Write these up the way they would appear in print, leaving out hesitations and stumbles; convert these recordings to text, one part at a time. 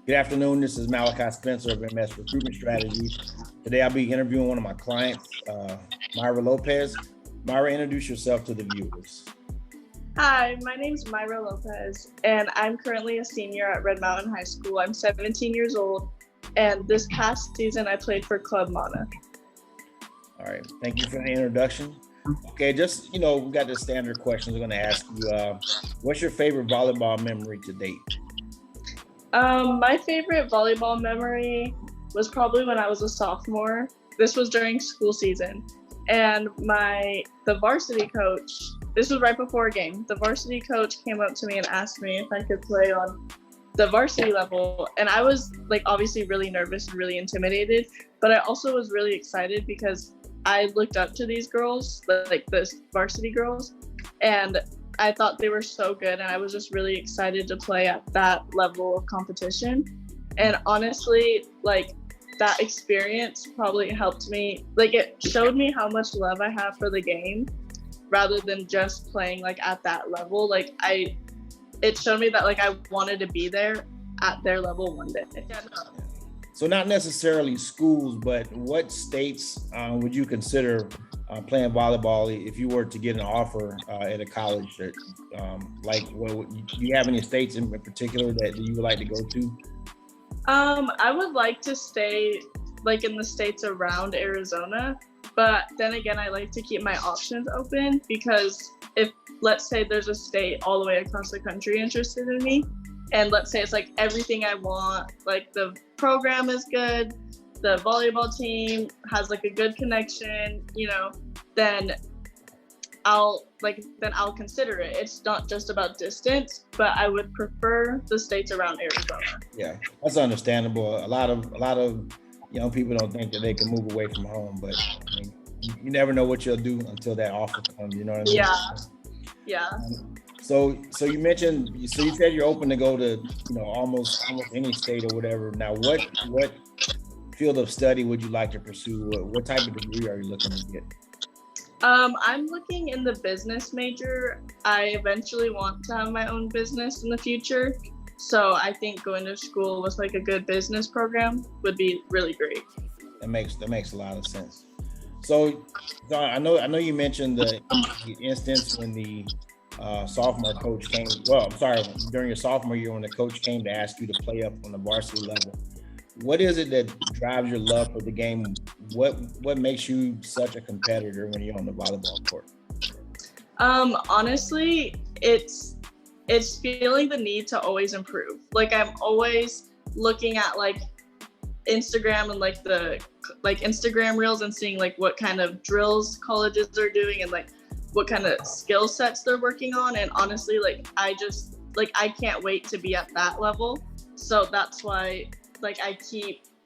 Good afternoon. This is Malachi Spencer of MS Recruitment Strategy. Today I'll be interviewing one of my clients, Myra Lopez. Myra, introduce yourself to the viewers. Hi, my name is Myra Lopez, and I'm currently a senior at Red Mountain High School. I'm 17 years old, and this past season I played for Club Mana. All right, thank you for the introduction. Okay, just, we got the standard questions we're gonna ask you. What's your favorite volleyball memory to date? My favorite volleyball memory was probably when I was a sophomore. This was during school season, and the varsity coach, this was right before a game, the varsity coach came up to me and asked me if I could play on the varsity level, and I was obviously really nervous and really intimidated, but I also was really excited because I looked up to these girls, the varsity girls, and I thought they were so good, and I was just really excited to play at that level of competition. And honestly, that experience probably helped me, it showed me how much love I have for the game rather than just playing at that level. It showed me that I wanted to be there at their level one day. So not necessarily schools, but what states would you consider playing volleyball if you were to get an offer at a college? Do you have any states in particular that you would like to go to? I would like to stay in the states around Arizona, but then again, I like to keep my options open because if, let's say there's a state all the way across the country interested in me, and let's say it's everything I want, the program is good, the volleyball team has a good connection, then I'll consider it. It's not just about distance, but I would prefer the states around Arizona. Yeah, that's understandable. A lot of young people don't think that they can move away from home, but I mean, you never know what you'll do until that offer comes. You know what I mean? Yeah. So you mentioned, you said you're open to go to, almost any state or whatever. Now, what field of study would you like to pursue? What type of degree are you looking to get? I'm looking in the business major. I eventually want to have my own business in the future. So I think going to school with a good business program would be really great. That makes a lot of sense. So I know you mentioned the instance when the sophomore coach came. Well, I'm sorry, during your sophomore year when the coach came to ask you to play up on the varsity level. What is it that drives your love for the game? What makes you such a competitor when you're on the volleyball court? Honestly, it's feeling the need to always improve. I'm always looking at Instagram and the Instagram reels and seeing what kind of drills colleges are doing and what kind of skill sets they're working on. And honestly, I can't wait to be at that level. So that's why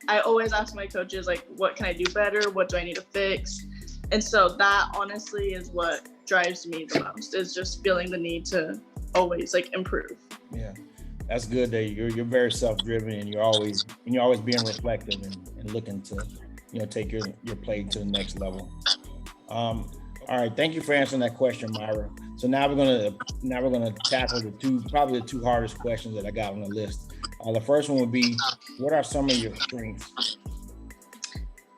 I always ask my coaches, what can I do better? What do I need to fix? And so that honestly is what drives me the most, is just feeling the need to always improve. Yeah, that's good that you're very self-driven and you're always being reflective and looking to, take your play to the next level. All right, thank you for answering that question, Myra. So now we're gonna tackle the two hardest questions that I got on the list. The first one would be, what are some of your strengths?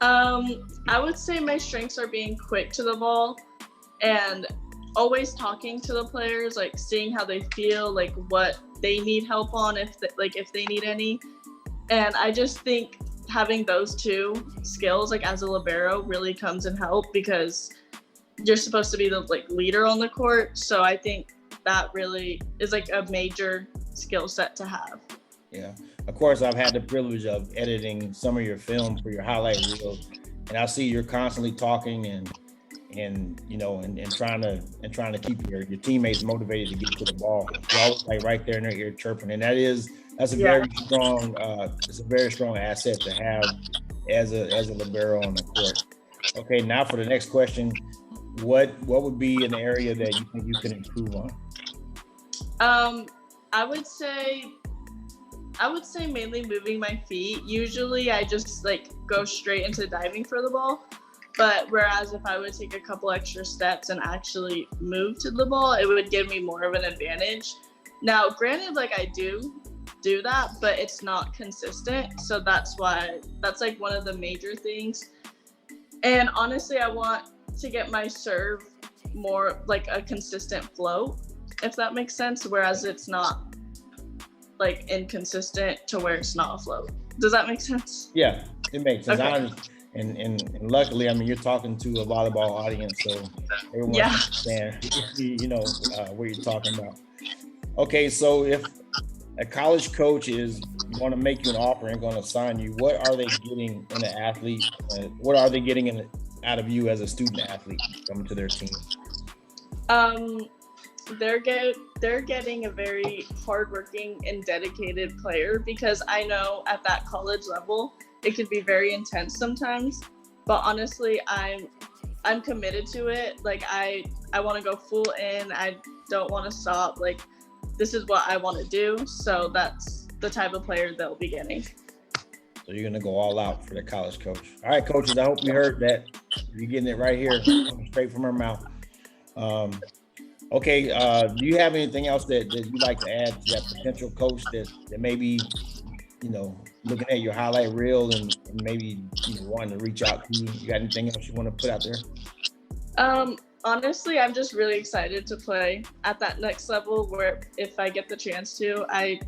I would say my strengths are being quick to the ball and always talking to the players, seeing how they feel, what they need help on, if they need any. And I just think having those two skills, as a libero, really comes in help because you're supposed to be the leader on the court. So I think that really is a major skill set to have. Yeah, of course, I've had the privilege of editing some of your film for your highlight reels, and I see you're constantly talking and trying to keep your teammates motivated to get to the ball. You're always right there in their ear chirping, and that's a very strong asset to have as a libero on the court. Okay, now for the next question, what would be an area that you think you can improve on? I would say mainly moving my feet. Usually I just like go straight into diving for the ball. But whereas if I would take a couple extra steps and actually move to the ball, it would give me more of an advantage. Now, granted, like I do that, but it's not consistent. So that's like one of the major things. And honestly, I want to get my serve more like a consistent flow, if that makes sense. Whereas it's not like inconsistent to where it's not a flow. Does that make sense? Yeah, it makes sense. Okay. And luckily, I mean, you're talking to a volleyball audience, so everyone understands, what you're talking about. Okay, so if a college coach is going to make you an offer and going to sign you, what are they getting in an athlete? What are they getting out of you as a student athlete coming to their team? They're getting a very hardworking and dedicated player, because I know at that college level it could be very intense sometimes, but honestly I'm committed to it. Like I want to go full in. I don't want to stop. Like this is what I want to do. So that's the type of player they'll be getting. So you're gonna go all out for the college coach. All right, coaches, I hope you heard that. You're getting it right here, straight from her mouth. Okay, do you have anything else that you'd like to add to that potential coach that maybe, looking at your highlight reel and maybe wanting to reach out to you? You got anything else you want to put out there? Honestly, I'm just really excited to play at that next level, where if I get the chance to, I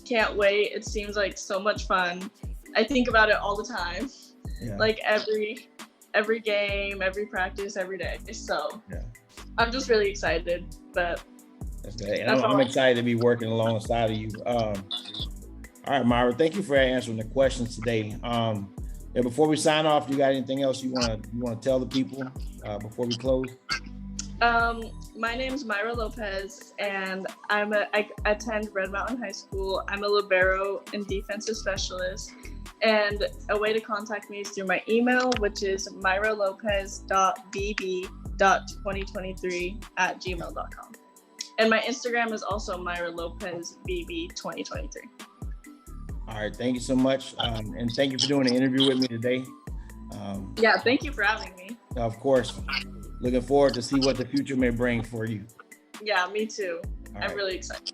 can't wait. It seems like so much fun. I think about it all the time, like every game, every practice, every day. So I'm just really excited. But that's good. And I'm excited to be working alongside of you. All right, Myra, thank you for answering the questions today. Before we sign off, you got anything else you want to tell the people before we close? My name's Myra Lopez, and I attend Red Mountain High School. I'm a libero and defensive specialist. And a way to contact me is through my email, which is myralopez.bb.2023@gmail.com. And my Instagram is also myralopezbb2023. All right, thank you so much. And thank you for doing the interview with me today. Thank you for having me. Of course. Looking forward to see what the future may bring for you. Yeah, me too. All I'm right. really excited.